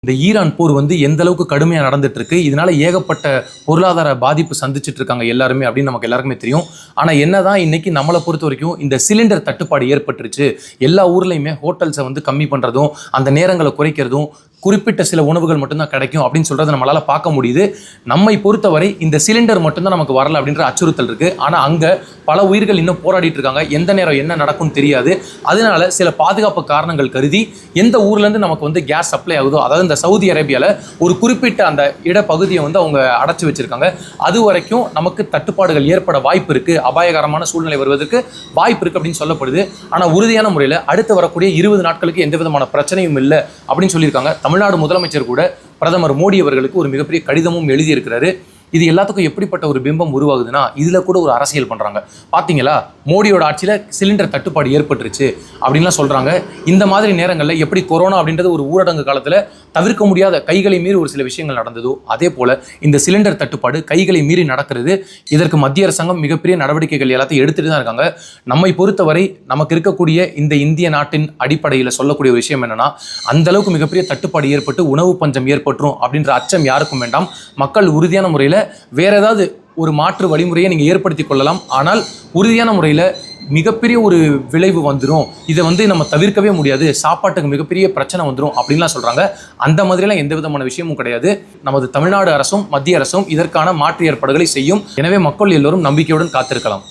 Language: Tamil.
இந்த ஈரான் போர் எந்த அளவுக்கு கடுமையாக நடந்துட்டு இருக்கு, இதனால ஏகப்பட்ட பொருளாதார பாதிப்பு சந்திச்சுட்டு இருக்காங்க எல்லாருமே அப்படின்னு நமக்கு எல்லாருக்குமே தெரியும். ஆனால் என்னதான் இன்னைக்கு நம்மளை பொறுத்த வரைக்கும் இந்த சிலிண்டர் தட்டுப்பாடு ஏற்பட்டுருச்சு, எல்லா ஊர்லையுமே ஹோட்டல்ஸை கம்மி பண்ணுறதும் அந்த நேரங்களை குறைக்கிறதும் குறிப்பிட்ட சில உணவுகள் மட்டும்தான் கிடைக்கும் அப்படின்னு சொல்றதை நம்மளால பார்க்க முடியுது. நம்மை பொறுத்தவரை இந்த சிலிண்டர் மட்டும்தான் நமக்கு வரல அப்படின்ற அச்சுறுத்தல் இருக்கு. ஆனால் அங்கே பல உயிர்கள் இன்னும் போராடிட்டு இருக்காங்க. எந்த நேரம் என்ன நடக்கும்னு தெரியாது. அதனால சில பாதுகாப்பு காரணங்கள் கருதி எந்த ஊர்லேருந்து நமக்கு கேஸ் சப்ளை ஆகுதோ, அதாவது இந்த சவுதி அரேபியாவில் ஒரு குறிப்பிட்ட அந்த இடப்பகுதியை அவங்க அடைச்சி வச்சிருக்காங்க. அது வரைக்கும் நமக்கு தட்டுப்பாடுகள் ஏற்பட வாய்ப்பு இருக்கு, அபாயகரமான சூழ்நிலை வருவதற்கு வாய்ப்பு இருக்கு அப்படின்னு சொல்லப்படுது. ஆனால் உறுதியான முறையில் அடுத்து வரக்கூடிய 20 நாட்களுக்கு எந்த விதமான பிரச்சனையும் இல்லை அப்படின்னு சொல்லியிருக்காங்க. தமிழ்நாடு முதலமைச்சர் கூட பிரதமர் மோடி அவர்களுக்கு ஒரு மிகப்பெரிய கடிதமும் எழுதியிருக்கிறாரு. இது எல்லாத்துக்கும் எப்படிப்பட்ட ஒரு பிம்பம் உருவாகுதுன்னா, இதில் கூட ஒரு அரசியல் பண்ணுறாங்க. பார்த்தீங்களா, மோடியோட ஆட்சியில் சிலிண்டர் தட்டுப்பாடு ஏற்பட்டுருச்சு அப்படின்லாம் சொல்கிறாங்க. இந்த மாதிரி நேரங்களில் எப்படி கொரோனா அப்படின்றது ஒரு ஊரடங்கு காலத்தில் தவிர்க்க முடியாத கைகளை மீறி ஒரு சில விஷயங்கள் நடந்ததோ, அதே போல் இந்த சிலிண்டர் தட்டுப்பாடு கைகளை மீறி நடக்கிறது. இதற்கு மத்திய அரசாங்கம் மிகப்பெரிய நடவடிக்கைகள் எல்லாத்தையும் எடுத்துகிட்டு தான் இருக்காங்க. நம்மை பொறுத்தவரை நமக்கு இருக்கக்கூடிய இந்த இந்திய நாட்டின் அடிப்படையில் சொல்லக்கூடிய ஒரு விஷயம் என்னென்னா, அந்தளவுக்கு மிகப்பெரிய தட்டுப்பாடு ஏற்பட்டு உணவு பஞ்சம் ஏற்பட்டுரும் அப்படின்ற அச்சம் யாருக்கும் வேண்டாம். மக்கள் உறுதியான முறையில் வேற ஏதாவது ஒரு மாற்று வழிமுறையை நீங்கள் ஏற்படுத்தி கொள்ளலாம். ஆனால் உறுதியான முறையில் மிகப்பெரிய ஒரு விளைவு வந்துடும், இதை நம்ம தவிர்க்கவே முடியாது, சாப்பாட்டுக்கு மிகப்பெரிய பிரச்சனை வந்துடும் அப்படின்லாம் சொல்கிறாங்க. அந்த மாதிரிலாம் எந்த விதமான விஷயமும் கிடையாது. நமது தமிழ்நாடு அரசும் மத்திய அரசும் இதற்கான மாற்று ஏற்பாடுகளை செய்யும். எனவே மக்கள் எல்லோரும் நம்பிக்கையுடன் காத்திருக்கலாம்.